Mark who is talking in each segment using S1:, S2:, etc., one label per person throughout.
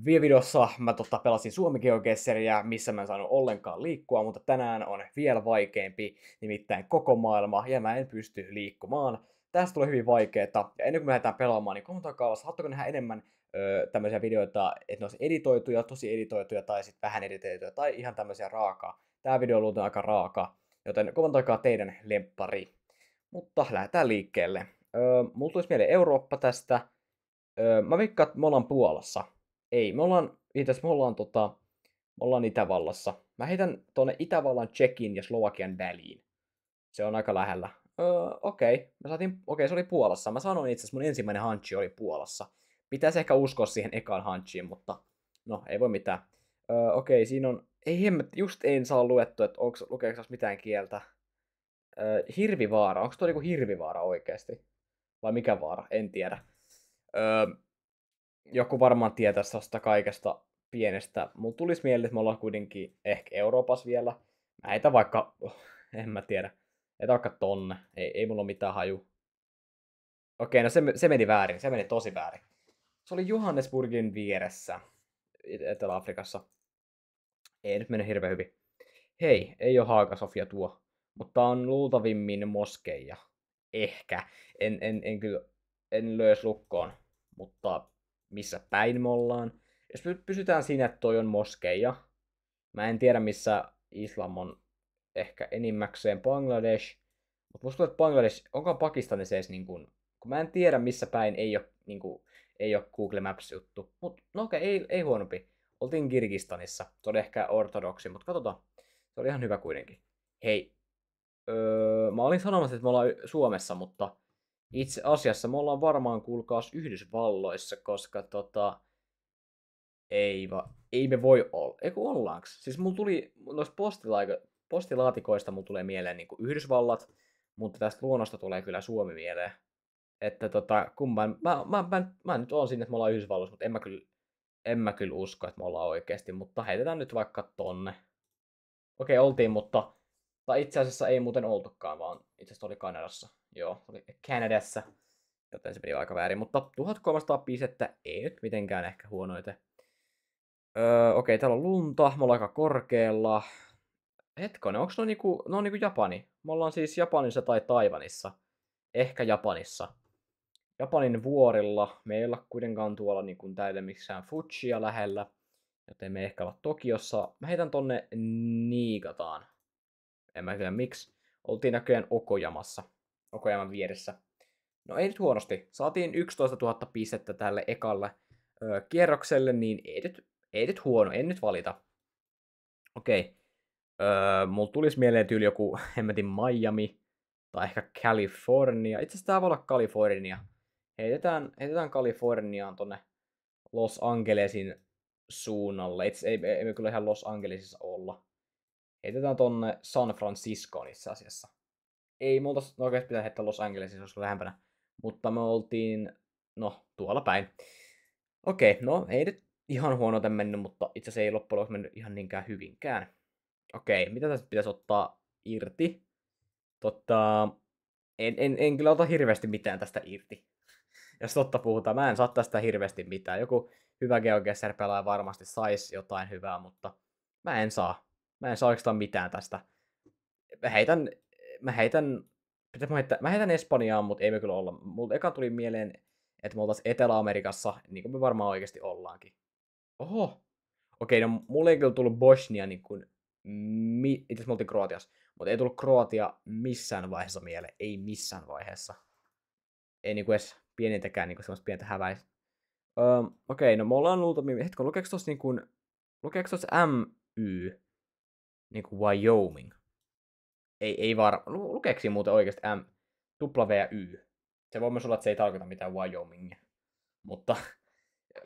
S1: Viime videossa mä pelasin Suomi GeoGuessria, missä mä en saanut ollenkaan liikkua, mutta tänään on vielä vaikeampi, nimittäin koko maailma, ja mä en pysty liikkumaan. Tästä tulee hyvin vaikeeta, ja ennen kuin me lähdetään pelaamaan, niin kommentoikaa alas, haluatteko nähdä enemmän tämmöisiä videoita, että ne olisi editoituja, tosi editoituja, tai sitten vähän editoituja, tai ihan tämmöisiä raakaa. Tää video on luultavasti aika raaka, joten kommentoikaa teidän lemppari. Mutta lähdetään liikkeelle. Mulla tulisi mieleen Eurooppa tästä. Mä veikkaan, että me ollaan Puolassa. Ei, me ollaan Itävallassa. Mä heitän tonne Itävallan, Tšekin ja Slovakian väliin. Se on aika lähellä. Okei, se oli Puolassa. Mä sanoin itse asiassa, mun ensimmäinen hunchi oli Puolassa. Pitäisi ehkä uskoa siihen ekaan hunchiin, mutta no, ei voi mitään. Siinä on, ei hemmet, just en saa luettu, että lukeeko mitään kieltä. Hirvivaara, onko tuo niinku Hirvivaara oikeesti? Vai mikä vaara? En tiedä. Joku varmaan tietäisi tosta kaikesta pienestä. Mulla tulisi mieleen, että me ollaan kuitenkin ehkä Euroopassa vielä. Mä heitän vaikka, en mä tiedä. Heitän vaikka tonne. Ei mulla ole mitään haju. Okei, no se meni väärin. Se meni tosi väärin. Se oli Johannesburgin vieressä. Etelä-Afrikassa. Ei nyt mene hirveän hyvin. Hei, ei ole Haaka-Sofia tuo. Mutta on luultavimmin moskeija. Ehkä. En löys lukkoon. Mutta missä päin me ollaan? Jos pysytään siinä, että toi on moskeija. Mä en tiedä, missä islam on ehkä enimmäkseen Bangladesh. Mutta musta tuntuu, että Bangladesh, onko Pakistanissa edes niin kuin, kun mä en tiedä, missä päin ei ole, niin kuin, ei ole Google Maps-juttu. Mutta no okei, ei huonompi. Oltiin Kirgistanissa. Se oli ehkä ortodoksi, mutta katsotaan. Se oli ihan hyvä kuitenkin. Hei, mä olin sanomassa, että me ollaan Suomessa, mutta itse asiassa me ollaan varmaan kuulkaas Yhdysvalloissa, koska ei me voi olla. Eiku ollaanks? Siis mulla tuli noista postilaatikoista mulla tulee mieleen niinku Yhdysvallat, mutta tästä luonnosta tulee kyllä Suomi mieleen. Että kumman, mä nyt oon sinne, että me ollaan Yhdysvalloissa, mutta en mä kyllä usko, että me ollaan oikeesti, mutta heitetään nyt vaikka tonne. Okei, oltiin, mutta tai itse asiassa ei muuten oltukaan, vaan itse asiassa oli Kanadassa. Joo, oli Kanadassa, joten se meni aika väärin, mutta 1300 pistettä ei nyt mitenkään ehkä huonoite. Okei, täällä on lunta, me ollaan aika korkealla. Hetkonen, onko ne on niinku Japani? Me ollaan siis Japanissa tai Taiwanissa. Ehkä Japanissa. Japanin vuorilla. Me ei olla kuitenkaan tuolla niinku täydellä missään Fujia lähellä. Joten me ehkä olla Tokiossa. Mä heitän tonne Niigataan. En mä tiedä miksi. Oltiin näköjään Okojamassa. Okojaman vieressä. No ei nyt huonosti. Saatiin 11 000 pistettä tälle ekalle kierrokselle, niin ei nyt huono. En nyt valita. Okei. Mulla tulisi mieleen tyyli joku, hemmetin Miami. Tai ehkä California. Itse asiassa tää voi olla California. Heitetään Californiaan tonne Los Angelesin suunnalle. Ei me kyllä ihan Los Angelesissa olla. Heitetään tonne San Franciscoon itse asiassa. Ei multa oikeasti pitää heittää Los Angelesissa, jos lähempänä. Mutta me oltiin, no, tuolla päin. Okei, no ei nyt ihan huonoiten mennyt, mutta itse asiassa ei loppujen lopuksi mennyt ihan niinkään hyvinkään. Okei, mitä tästä pitäisi ottaa irti? En kyllä ota hirveästi mitään tästä irti. Jos totta puhutaan, mä en saa tästä hirveästi mitään. Joku hyvä GeoGuessr-pelaaja varmasti saisi jotain hyvää, mutta mä en saa. Mä en saa oikeastaan mitään tästä. Mä heitän Espanjaan, mutta ei me kyllä olla. Mulla eka tuli mieleen, että me oltais Etelä-Amerikassa, niin kuin me varmaan oikeasti ollaankin. Oho! Okei, no mulla ei kyllä tullut Bosnia niin kuin, itse asiassa me oltiin Kroatiassa, mutta ei tullut Kroatia missään vaiheessa mieleen. Ei missään vaiheessa. Ei niinku edes pienintäkään niinku semmoista pientä häväistä. Okei, no me ollaan luultavasti, lukeeko tossa MY? Niinku Wyoming. Ei lukeeko siinä muuten oikeesti W ja Y? Se voi myös olla, että se ei tarkoita mitään Wyomingia. Mutta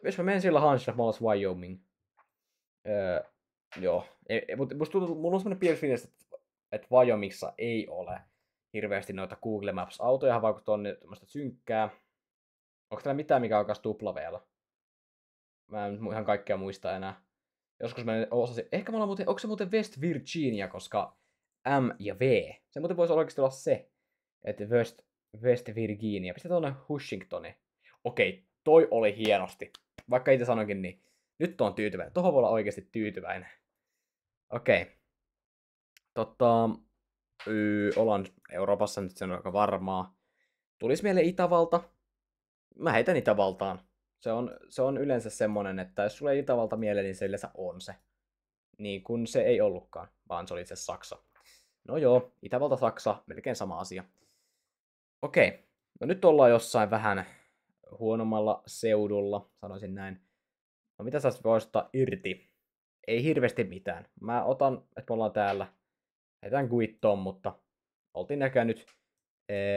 S1: jos mä menen sillä hansilla, mä olis Wyoming. Joo. Mutta mulla on semmonen pieni fiilis, että Wyomingissa ei ole hirveästi noita Google Maps-autoja, vaikka on tämmöistä synkkää. Onko täällä mitään, mikä alkaisi tuplaveella? Mä en ihan kaikkea muista enää. Joskus mä osasin. Ehkä mä ollaan muuten, onko se muuten West Virginia, koska M ja V. Se muuten voisi oikeasti olla se. Että West Virginia. Pistä tuonne Washingtoni. Okei, toi oli hienosti. Vaikka itse sanoinkin, niin Nyt on tyytyväinen. Tuohon voi olla oikeasti tyytyväinen. Okei. Ollaan Euroopassa, nyt se on aika varmaa. Tulis mieleen Itävalta. Mä heitän Itävaltaan. Se on yleensä semmonen, että jos sulle Itävalta mieleen, niin se yleensä on se. Niin kun se ei ollutkaan, vaan se oli itse Saksa. No joo, Itävalta, Saksa, melkein sama asia. Okei, no nyt ollaan jossain vähän huonommalla seudulla, sanoisin näin. No mitä sä voisit ottaa irti? Ei hirveästi mitään. Mä otan, että me ollaan täällä. Heitän Guittoon, mutta oltiin näköjään nyt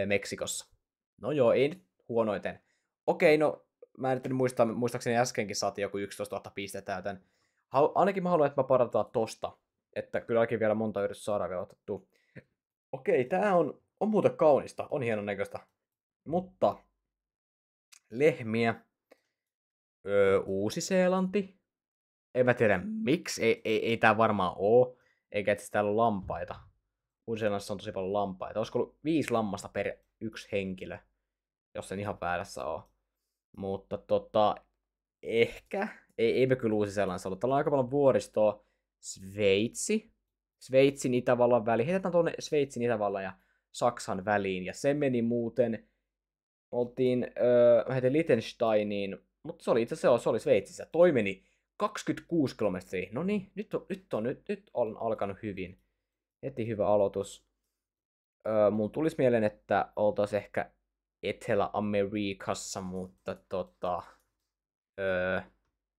S1: Meksikossa. No joo, ei nyt huonoiten. Okei, no mä en nyt muistaakseni äskenkin saatiin joku 11 000 pistettä, joten ainakin mä haluan, että mä parantaa tosta. Että kylläkin vielä monta yritystä saadaan vielä otettua. Okei, tää on muuten kaunista, on hienon näköistä. Mutta lehmiä, Uusi-Seelanti, en mä tiedä miksi, ei tää varmaan oo, eikä itse täällä ole lampaita. Uusi-Seelannissa on tosi paljon lampaita. Olisiko ollut 5 lammasta per 1 henkilö, jos en ihan väärässä oo. Mutta ehkä, eipä kyllä Uusi-Seelannissa ollut. Täällä on aika paljon vuoristoa. Sveitsin Itävallan väliin. Heitetään tuonne Sveitsin Itävallan ja Saksan väliin. Ja se meni muuten, mä heitin Liechtensteiniin, mutta se oli itse asiassa, se oli Sveitsissä. Toi meni 26 kilometriä. No niin, nyt on alkanut hyvin. Heti hyvä aloitus. Mun tulisi mieleen, että oltais ehkä Etelä-Amerikassa, mutta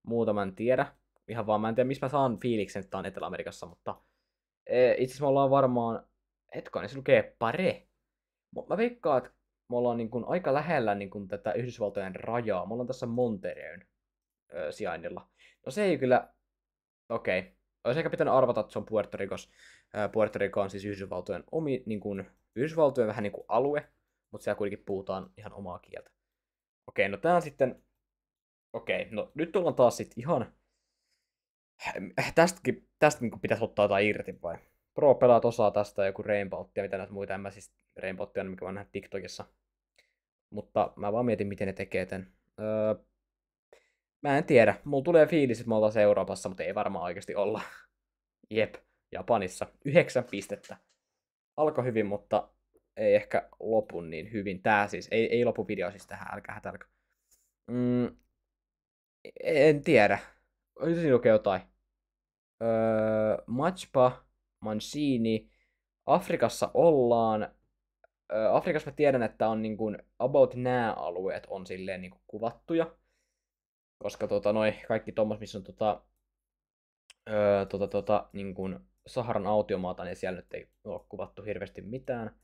S1: muuta mä en tiedä. Ihan vaan mä en tiedä, missä mä saan fiiliksen, että tää on Etelä-Amerikassa, mutta itse asiassa me ollaan varmaan, hetkonen, se lukee Pare. Mä veikkaan, että me ollaan niin kuin aika lähellä niin kuin tätä Yhdysvaltojen rajaa. Me ollaan tässä Montereen sijainnilla. No se ei kyllä, okei. Olisi ehkä pitänyt arvata, että se on Puerto Ricos. Puerto Rico on siis Yhdysvaltojen niin kuin, Yhdysvaltojen vähän niin kuin alue, mutta siellä kuitenkin puhutaan ihan omaa kieltä. Okei, no tää on sitten, no nyt ollaan taas sitten ihan, tästä niin pitäisi ottaa jotain irti vai? Pro-pelaat osaa tästä joku Rainbowtia, mitä näitä muita, en mä siis Rainbowtia, mikä vaan nähdä TikTokissa. Mutta mä vaan mietin, miten ne tekee tän. Mä en tiedä. Mulla tulee fiilis, että me ollaan Euroopassa, mutta ei varmaan oikeasti olla. Jep, Japanissa. 9 pistettä. Alkoi hyvin, mutta ei ehkä lopu niin hyvin. Tää siis, ei lopu video siis tähän, älkää hätälkö. En tiedä. Nyt siinä lukee jotain. Machpa, Mancini. Afrikassa ollaan. Afrikassa mä tiedän, että on niin kuin, about nämä alueet on silleen niin kuin kuvattuja. Koska noi kaikki tommos, missä on niin kuin Saharan autiomaata, niin siellä nyt ei ole kuvattu hirveästi mitään.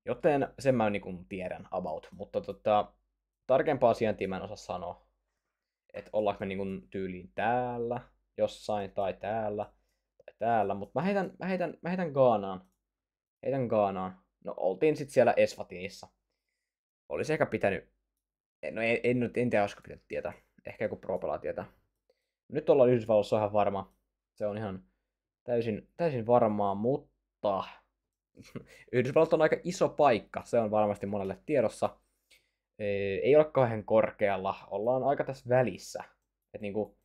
S1: Joten sen mä niin kuin tiedän about. Mutta tarkempaa sijaintia mä en osaa sanoa. Että ollaanko me niin kuin tyyliin täällä, jossain, tai täällä. Mutta mä heitän Ghanaan. Heitän Ghanaan. No oltiin sit siellä Eswatinissa. Olisi ehkä pitänyt, no en tiedä, olisiko pitänyt tietää. Ehkä joku pro-pelaa tietää. Nyt ollaan Yhdysvalloissa ihan varma. Se on ihan täysin varmaa, mutta Yhdysvallat on aika iso paikka. Se on varmasti monelle tiedossa. Ei ole kauhean korkealla. Ollaan aika tässä välissä. Et niinku,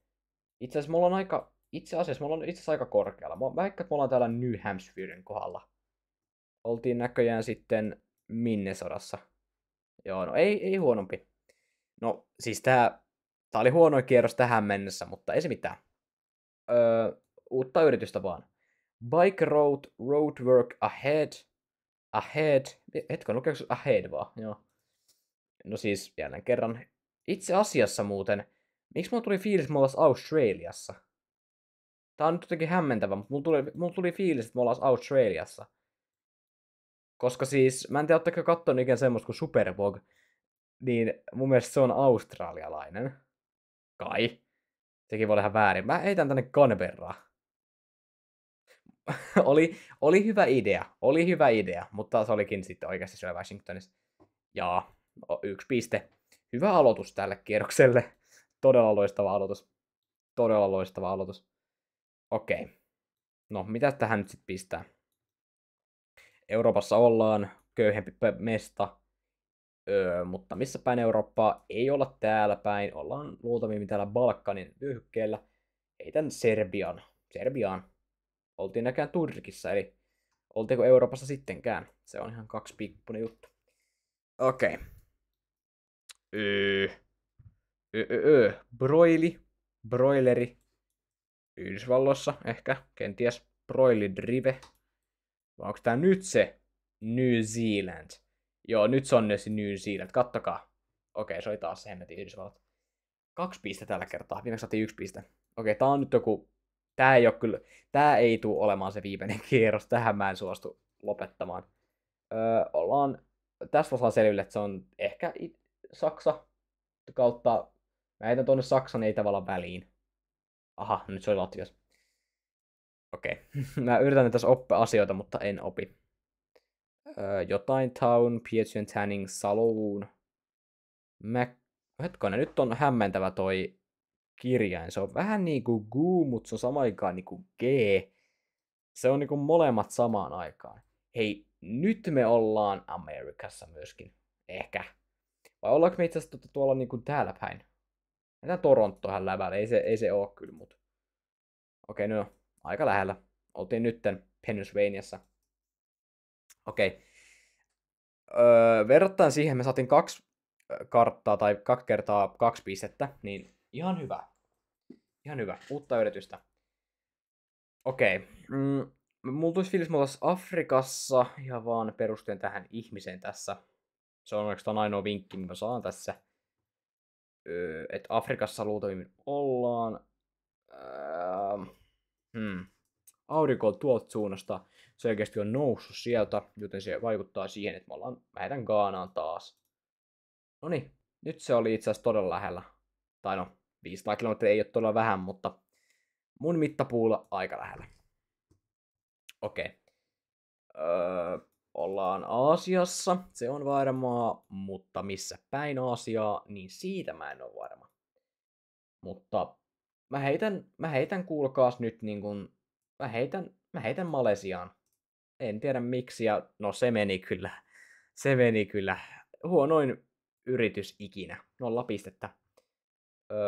S1: itse asiassa me ollaan aika korkealla. Mä väikkaan, että me ollaan täällä New Hampshiren kohdalla. Oltiin näköjään sitten Minnesotassa. Joo, no ei huonompi. No siis tää oli huonoin kierros tähän mennessä, mutta ei se mitään. Uutta yritystä vaan. Bike roadwork ahead. Hetkon, lukeeko ahead vaan? Joo. No siis jälleen kerran. Itse asiassa muuten, miksi mulla tuli fiilis, että me ollaan Australiassa? Tää on nyt jotenkin hämmentävä, mutta mulla tuli fiilis, että me ollaan Australiassa. Koska siis, mä en tiedä, ootteko kattonut ikään semmoista kuin Superbog, niin mun mielestä se on australialainen. Kai. Sekin voi olla ihan väärin. Mä heitän tänne Canberraa. oli hyvä idea, mutta se olikin sitten oikeasti siellä Washingtonissa. Ja 1 piste. Hyvä aloitus tälle kierrokselle. Todella loistava aloitus. Okei. No, mitä tähän nyt sitten pistää? Euroopassa ollaan köyhempi mesta. Mutta missä päin Eurooppaa ei olla täällä päin. Ollaan luultavimmin täällä Balkanin vyöhykkeellä. heitän Serbiaan. Oltiin näkään Turkissa, eli oltiinko Euroopassa sittenkään? Se on ihan kaksipiippunen juttu. Okei. Okay. Broileri. Yhdysvalloissa ehkä, kenties Broilidrive. Vai onko tää nyt se New Zealand? Joo, nyt se on se New Zealand, kattokaa. Okei, se oli taas se hemmetin Yhdysvallat. 2 pistettä tällä kertaa, viimeksi saatiin 1 piste. Okei, tää on nyt joku... Tää ei oo kyllä... Tää ei tule olemaan se viimeinen kierros, tähän mä en suostu lopettamaan. Tässä osaa selville, että se on ehkä Saksa kautta... Mä heitän tuonne Saksan ei tavallaan väliin. Aha, nyt se oli Latvias. Okei. Mä yritän tässä oppia asioita, mutta en opi. Jotain Town, Pietschön Tanning, Saloon. Hetkonen, nyt on hämmentävä toi kirjain. Se on vähän niinku Gu, mutta se on samaan aikaan niinku G. Se on niinku molemmat samaan aikaan. Hei, nyt me ollaan Amerikassa myöskin. Ehkä. Vai ollaanko me itse asiassa tuolla niinku täällä päin? Mennään Torontohan lävällä, ei se oo kyllä, mutta... Okei, no, aika lähellä. Oltiin nytten Pennsylvaniassa. Okei. Verrattaen siihen me saatiin 2 karttaa tai 2 kertaa 2 pistettä, niin ihan hyvä. Ihan hyvä. Uutta yritystä. Okei. Mulla tulisi fiilis, mulla olisi Afrikassa ihan vaan perustuen tähän ihmiseen tässä. Se on oikeastaan ainoa vinkki, mitä saan tässä. Että Afrikassa luultavimmin ollaan. Aurinko on tuolta suunnasta. Se oikeasti on noussut sieltä, joten se vaikuttaa siihen, että mä lähdetään Ghanaan taas. Noniin, nyt se oli itse asiassa todella lähellä. Tai no, 500 kilometriä ei ole todella vähän, mutta mun mittapuulla aika lähellä. Okei. Ollaan Aasiassa, se on varmaa, mutta missä päin Aasiaa, niin siitä mä en ole varma. Mutta mä heitän kuulkaas nyt niin kun, mä heitän Malesiaan. En tiedä miksi, ja no se meni kyllä. Se meni kyllä. Huonoin yritys ikinä. 0 pistettä.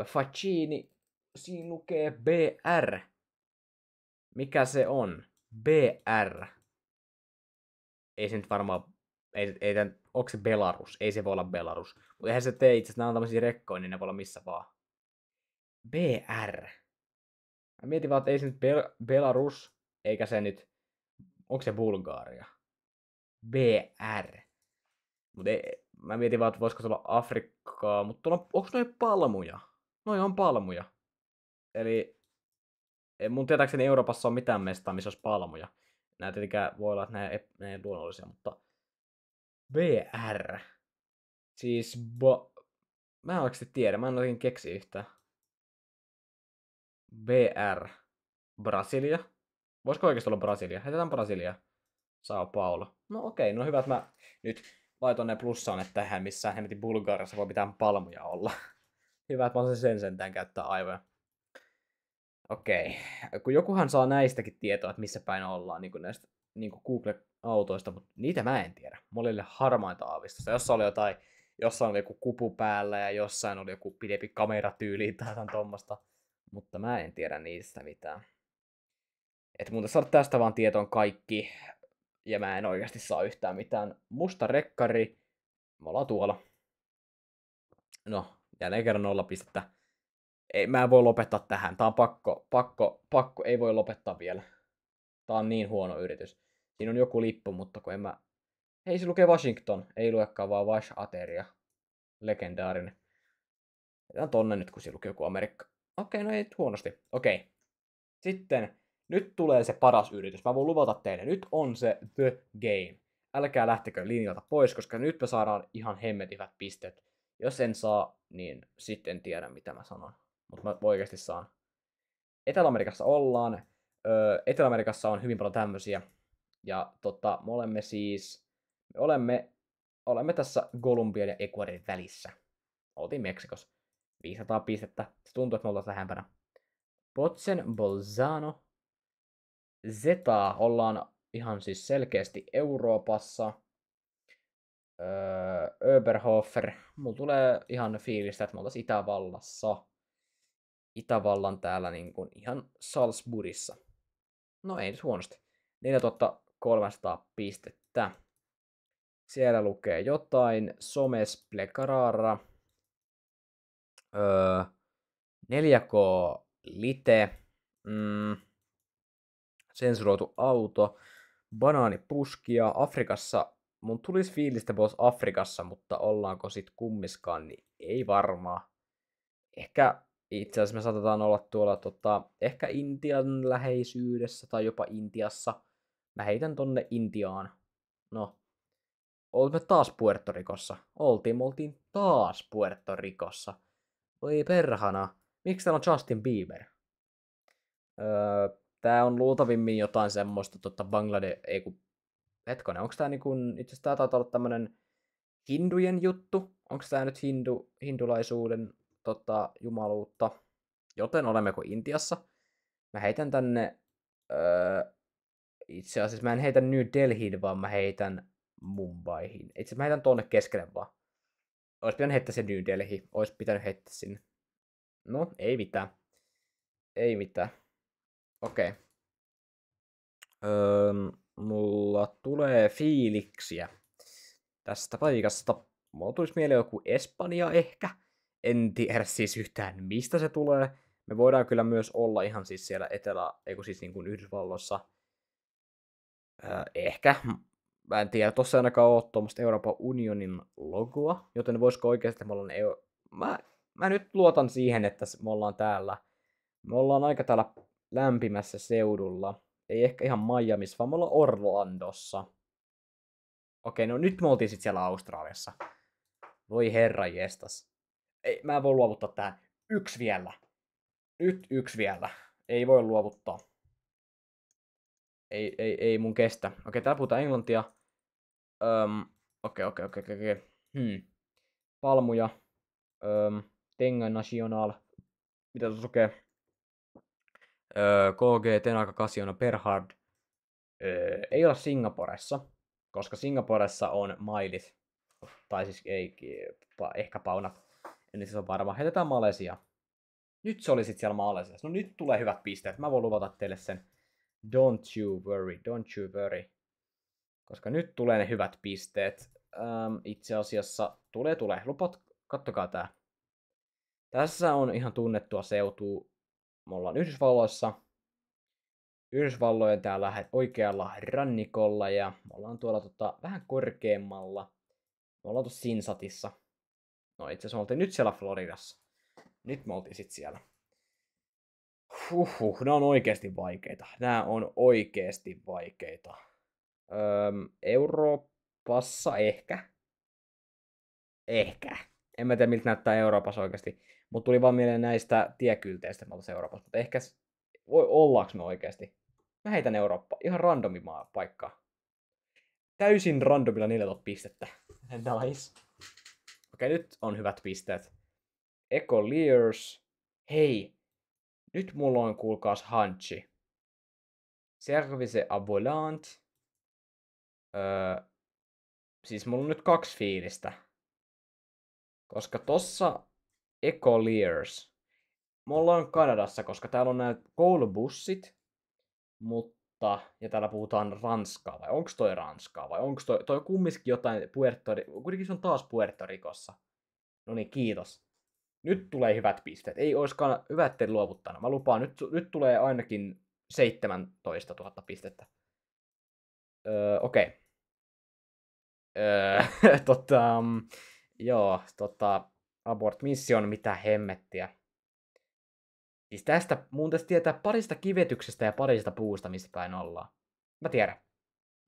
S1: Facchini, siinä lukee BR. Mikä se on? BR. Ei se nyt varmaan... onko se Belarus? Ei se voi olla Belarus. Mutta eihän se tee itse asiassa, nämä on tämmöisiä rekkoja, niin ne voi olla missä vaan. BR. Mä mietin vaan, että ei se nyt Belarus, eikä se nyt... Onko se Bulgaria? BR. Mutta mä mietin vaan, että voisiko se olla Afrikkaa, mutta onko noin palmuja? Noi on palmuja. Eli mun tietääkseni Euroopassa on mitään mestaa, missä olisi palmuja. Nää tietenkään voi olla, että ne ei luonnollisia, mutta... BR. Siis mä en oikeasti tiedä, mä en oikein keksi yhtään. BR. Brasilia. Voisiko oikeasti olla Brasilia? Heitetään Brasilia. Sao Paulo. No okei, no hyvä, että mä nyt laitoin ne plussaan, että tähän missään hemmetin Bulgariassa voi mitään palmuja olla. Hyvä, että mä osasin sen sentään käyttää aivoja. Okei. Kun jokuhan saa näistäkin tietoa, että missä päin ollaan, niin kuin näistä niin kuin Google-autoista, mutta niitä mä en tiedä. Mulla oli harmainta aavistusta. Jossain oli joku kupu päällä ja jossain oli joku pidempi kameratyyli tai jotain tommosta. Mutta mä en tiedä niistä mitään. Että mun saada tästä vaan tietoon kaikki. Ja mä en oikeasti saa yhtään mitään. Musta rekkari. Me ollaan tuolla. No, jälleen kerran 0 pistettä. Ei, mä en voi lopettaa tähän. Tää on pakko. Ei voi lopettaa vielä. Tää on niin huono yritys. Siinä on joku lippu, mutta kun en mä... Hei, se lukee Washington. Ei luekaan vaan Wash Ateria. Legendaarinen. Jätän tonne nyt, kun siinä lukee joku Amerikka. Okei, no ei huonosti. Okei. Sitten, nyt tulee se paras yritys. Mä voin luvata teille. Nyt on se The Game. Älkää lähtekö linjalta pois, koska nyt me saadaan ihan hemmetivät pisteet. Jos en saa, niin sitten en tiedä, mitä mä sanon. Mutta mä oikeasti saan. Etelä-Amerikassa ollaan. Etelä-Amerikassa on hyvin paljon tämmöisiä. Ja olemme tässä Kolumbian ja Ecuadorin välissä. Oltiin Meksikossa. 500 pistettä. Se tuntuu, että me ollaan lähempänä. Botzen, Bolzano. Zeta ollaan ihan siis selkeästi Euroopassa. Oberhofer. Mulla tulee ihan fiilistä, että me oltaisiin Itävallassa. Itävallan täällä niin kuin ihan Salzburgissa. No ei nyt huonosti. 4300 pistettä. Siellä lukee jotain. Somes Plekarara. 4K Lite. Sensuroitu auto. Banaanipuskia. Afrikassa. Mun tulisi fiilistä pois Afrikassa, mutta ollaanko sit kummiskaan, niin ei varmaan. Ehkä itse asiassa me saatetaan olla tuolla ehkä Intian läheisyydessä tai jopa Intiassa. Mä heitän tonne Intiaan. No, olemme taas Puerto Ricossa. Me oltiin taas Puerto Ricossa. Voi perhana. Miksi täällä on Justin Bieber? Tää on luultavimmin jotain semmoista ei kun... Hetkonen, onks tää niinku... Itse asiassa tää taitaa olla tämmönen hindujen juttu. Onks tää nyt hindulaisuuden jumaluutta? Joten olemmeko Intiassa? Mä heitän tänne... Itse asiassa mä en heitä New Delhiin, vaan mä heitän Mumbaihin. Itse asiassa mä heitän tonne keskelle vaan. Ois pitänyt heittää se New Delhi. Ois pitänyt heittää sinne. No, ei mitään. Ei mitään. Okei. Mulla tulee fiiliksiä tästä paikasta. Mulla tulisi mieleen joku Espanja ehkä. En tiedä siis yhtään mistä se tulee. Me voidaan kyllä myös olla ihan siis siellä siis niin kuin Yhdysvalloissa. Ehkä. Mä en tiedä, tossa ei ainakaan ole tuommoista Euroopan unionin logoa, joten voisiko oikeasti me ollaan mä nyt luotan siihen, että me ollaan täällä. Me ollaan aika täällä lämpimässä seudulla. Ei ehkä ihan Miamiissa, vaan me ollaan Orlandossa. Okei, no nyt me oltiin sit siellä Australiassa. Voi herra jestas. Ei, mä en voi luovuttaa tähän. Yksi vielä. Nyt yksi vielä. Ei voi luovuttaa. Ei mun kestä. Okei, täällä puhutaan englantia. Okei. Palmuja. Tengan National. Mitä tuossa lukee? KG, Tenaka, Casino, Perhard. Ei olla Singaporessa, koska Singaporessa on mailit. Tai siis ei, ehkä paunat. En se on varma. Heitetään Malesia. Nyt se oli sit siellä Malesiassa. No nyt tulee hyvät pisteet. Mä voin luvata teille sen. Don't you worry. Koska nyt tulee ne hyvät pisteet. Itse asiassa tulee. Lupat, kattokaa tää. Tässä on ihan tunnettua seutua. Me ollaan Yhdysvalloissa. Yhdysvallojen täällä oikealla rannikolla ja me ollaan tuolla vähän korkeammalla. Me ollaan tuossa Cincinnatissa. No itse asiassa me oltiin nyt siellä Floridassa. Nyt me oltiin sit siellä. Nää on oikeesti vaikeita. Euroopassa ehkä. En mä tiedä miltä näyttää Euroopassa oikeesti. Mut tuli vaan mieleen näistä tiekylteistä, että me oltais Euroopassa. Mutta ehkä ollaanko me oikeesti? Mä heitän Eurooppa. Ihan randomi paikkaa. Täysin randomilla 14 pistettä. Nice. Okei, nyt on hyvät pisteet. Ecoliers. Hei. Nyt mulla on kuulkaas hunchi. Service à volant. Siis mulla on nyt 2 fiilistä. Koska tossa Ecoliers. Me ollaan Kanadassa, koska täällä on nämä koulubussit. Mutta, ja täällä puhutaan ranskaa, vai onko toi ranskaa, vai onko toi kumminkin jotain kuitenkin se on taas Puerto Ricossa. No niin, kiitos. Nyt tulee hyvät pisteet. Ei oiskaan hyvä, ettei luovuttanut. Mä lupaan, nyt tulee ainakin 17 000 pistettä. Okei. Abort Mission, mitä hemmettiä. Siis mun tästä tietää parista kivetyksestä ja parista puusta, mistä päin ollaan. Mä tiedän.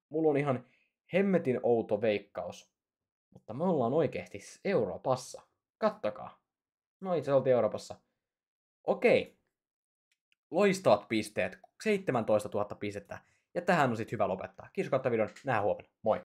S1: Mulla on ihan hemmetin outo veikkaus. Mutta me ollaan oikeesti Euroopassa. Kattokaa. No itse oltiin Euroopassa. Okei. Loistavat pisteet. 17 000 pistettä. Ja tähän on sit hyvä lopettaa. Kiitos kautta videon. Nähdään huomenna. Moi.